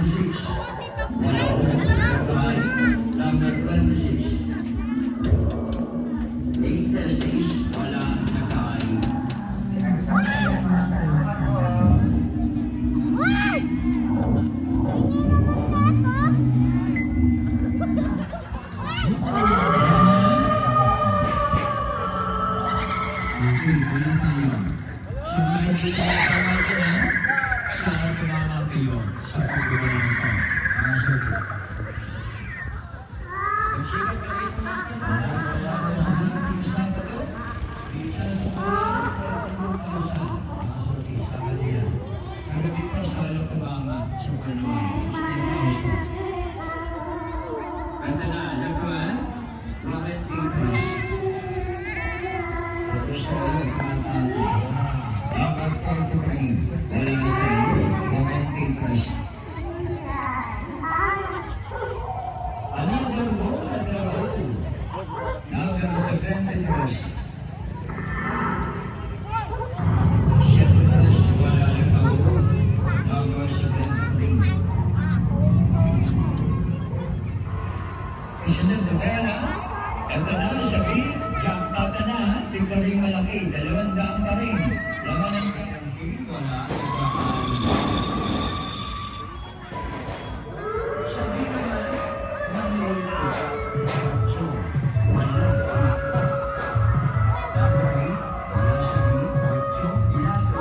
26. Wala po. Nakain. Number 26. 8-6. Wala. Nakain. Okay, wala tayo. Sumasabi tayo sa mga na saan tumama kayo sa paggawa nito. Mga sabi. Magsikat ka rin natin na sa dating Sabado. Dito sa mga sabi sa kanila. Nagabit pa sa alam tumama sa Panoy. 16,000. Ganda na, nagawaan. Rocket papers. Tapos sa alam tumatalo. Number 43. Wala sa iyo. Rocket papers. Another goal at the road. Number 73. Siyempre, wala na ako. Number 73. Kasunod na pera. Ito na, sabi, jackpot na, victory malaki, 200 pa rin. Laman ang kayangki, wala, sabi naman, manilito. So, wala. Number 8, wala sabi, so, ilalo.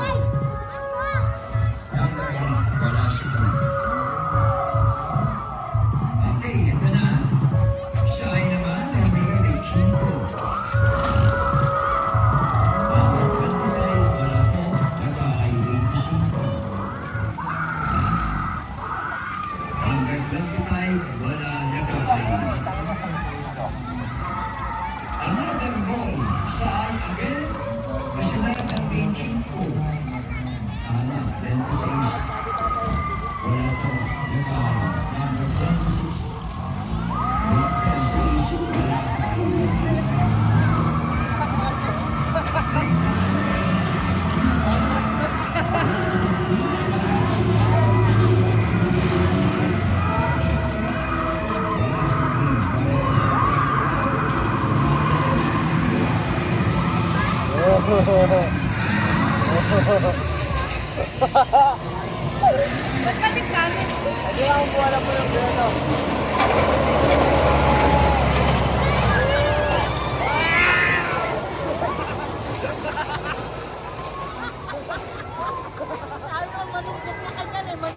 Number 8, wala sabi. Okay, ito na. Sa akin naman, ay may 5. Number 25, wala po, naka-ay 25. Number 25, wala naka-ay. Another goal, saan again? Masarap ang 25. Tama, 26. Wala po, naka-ay. Number 26. Ba't ka nagkalit? Hindi ako po alam mo yung gano'n.